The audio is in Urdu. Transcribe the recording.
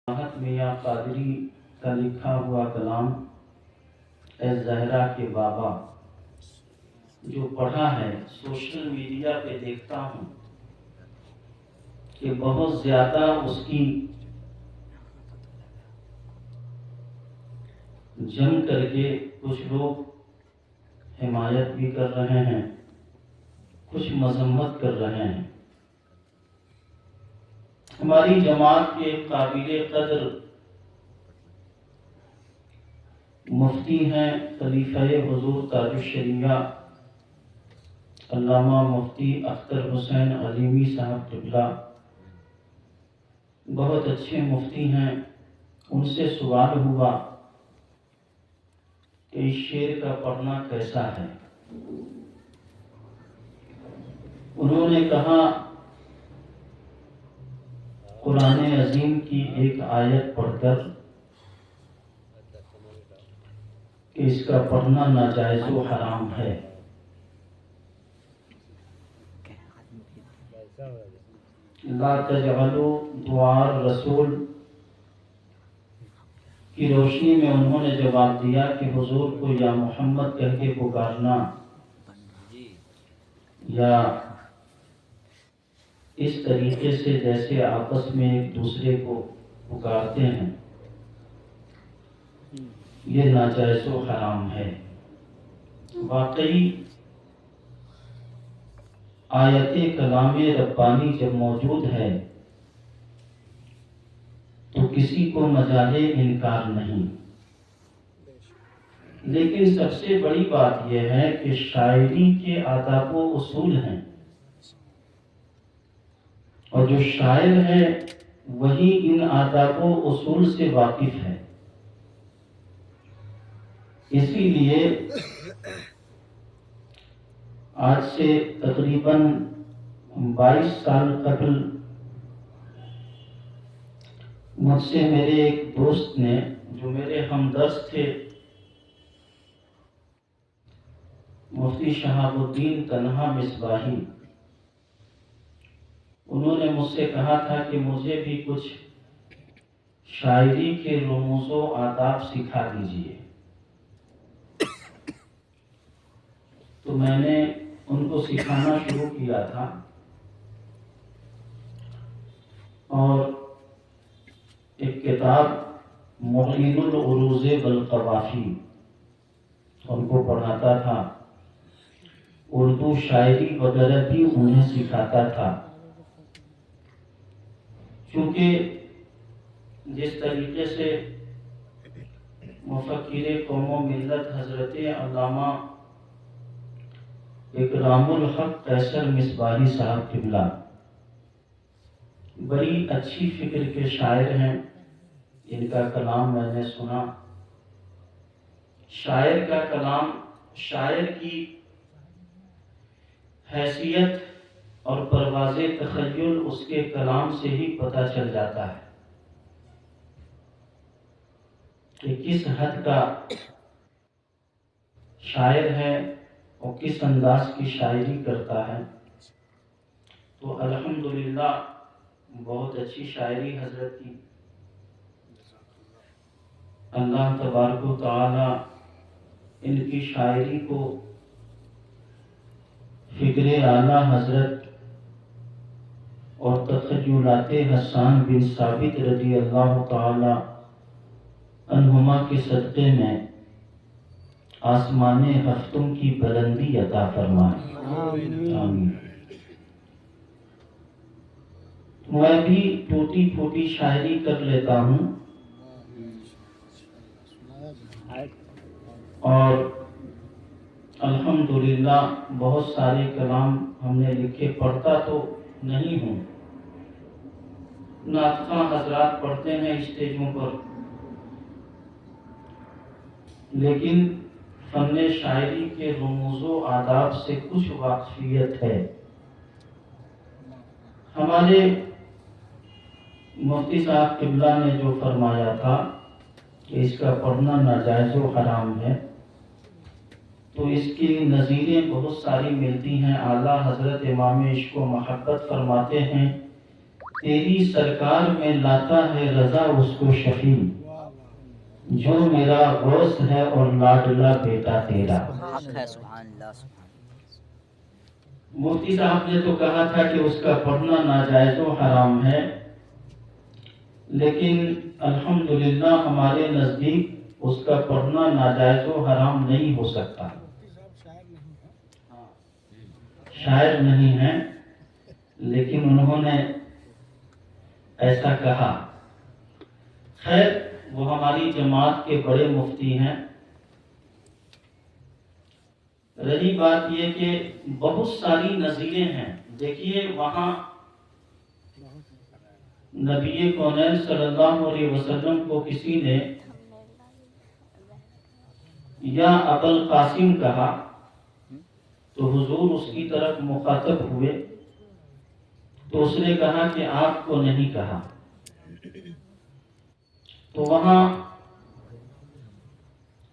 راحت میاں قادری کا لکھا ہوا کلام اے زہرا کے بابا جو پڑھا ہے، سوشل میڈیا پہ دیکھتا ہوں کہ بہت زیادہ اس کی جم کر کے کچھ لوگ حمایت بھی کر رہے ہیں، کچھ مذمت کر رہے ہیں۔ ہماری جماعت کے قابل قدر مفتی ہیں خلیفہ حضور تاج الشریعہ علامہ مفتی اختر حسین علیمی صاحب قبلہ، بہت اچھے مفتی ہیں۔ ان سے سوال ہوا کہ اس شعر کا پڑھنا کیسا ہے؟ انہوں نے کہا قرآن عظیم کی ایک آیت پڑھ کر کہ اس کا پڑھنا ناجائز و حرام ہے۔ لا تجعلوا دعاء الرسول کی روشنی میں انہوں نے جواب دیا کہ حضور کو یا محمد کہہ کے پکارنا یا اس طریقے سے جیسے آپس میں ایک دوسرے کو پکارتے ہیں، یہ ناجائز و حرام ہے۔ واقعی آیت کلام ربانی جب موجود ہے تو کسی کو مجال انکار نہیں، لیکن سب سے بڑی بات یہ ہے کہ شاعری کے آداب و اصول ہیں، اور جو شاعر ہے وہی ان آداب و اصول سے واقف ہے۔ اسی لیے آج سے تقریباً 22 سال قبل مجھ سے میرے ایک دوست نے، جو میرے ہمدرس تھے، مفتی شہاب الدین تنہا مصباحی، انہوں نے مجھ سے کہا تھا کہ مجھے بھی کچھ شاعری کے رموز و آداب سکھا دیجیے۔ تو میں نے ان کو سکھانا شروع کیا تھا، اور ایک کتاب معین العروض والقوافی ان کو پڑھاتا تھا، اردو شاعری وغیرہ بھی انہیں سکھاتا تھا۔ چونکہ جس طریقے سے مفکر قوم و ملت حضرت علامہ اکرام الحق قیصر مصباحی صاحب قبلہ بڑی اچھی فکر کے شاعر ہیں، ان کا کلام میں نے سنا۔ شاعر کا کلام، شاعر کی حیثیت اور پرواز تخیل اس کے کلام سے ہی پتہ چل جاتا ہے کہ کس حد کا شاعر ہے اور کس انداز کی شاعری کرتا ہے۔ تو الحمدللہ بہت اچھی شاعری حضرت کی، اللہ تبارک و تعالی ان کی شاعری کو فکر اعلیٰ حضرت اور تخیلات حسان بن ثابت رضی اللہ تعالی عنہما کے صدقے میں آسمان ہفتم کی بلندی عطا فرمائے، آمین۔ میں بھی ٹوٹی پھوٹی شاعری کر لیتا ہوں، اور الحمدللہ بہت سارے کلام ہم نے لکھے، پڑھتا تو نہیں ہوں، نعت خواں حضرات پڑھتے ہیں اسٹیجوں پر، لیکن فن شاعری کے رموز و آداب سے کچھ واقفیت ہے۔ ہمارے مفتی صاحب قبلہ نے جو فرمایا تھا کہ اس کا پڑھنا ناجائز و حرام ہے، تو اس کی نظیریں بہت ساری ملتی ہیں۔ اعلیٰ حضرت امام عشق و محبت فرماتے ہیں تیری سرکار میں لاتا ہے رضا اس کو شفیع، جو میرا غوث ہے اور لاڈلا بیٹا تیرا۔ مفتی صاحب نے تو کہا تھا کہ اس کا پڑھنا ناجائز و حرام ہے، لیکن الحمدللہ ہمارے نزدیک اس کا پڑھنا ناجائز و حرام نہیں ہو سکتا۔ شاعر نہیں ہیں، لیکن انہوں نے ایسا کہا۔ خیر، وہ ہماری جماعت کے بڑے مفتی ہیں۔ رہی بات یہ کہ بہت ساری نظیریں ہیں۔ دیکھیے، وہاں نبی کونین صلی اللہ علیہ وسلم کو کسی نے یا ابو القاسم کہا تو حضور اس کی طرف مخاطب ہوئے تو اس نے کہا کہ آپ کو نہیں کہا۔ تو وہاں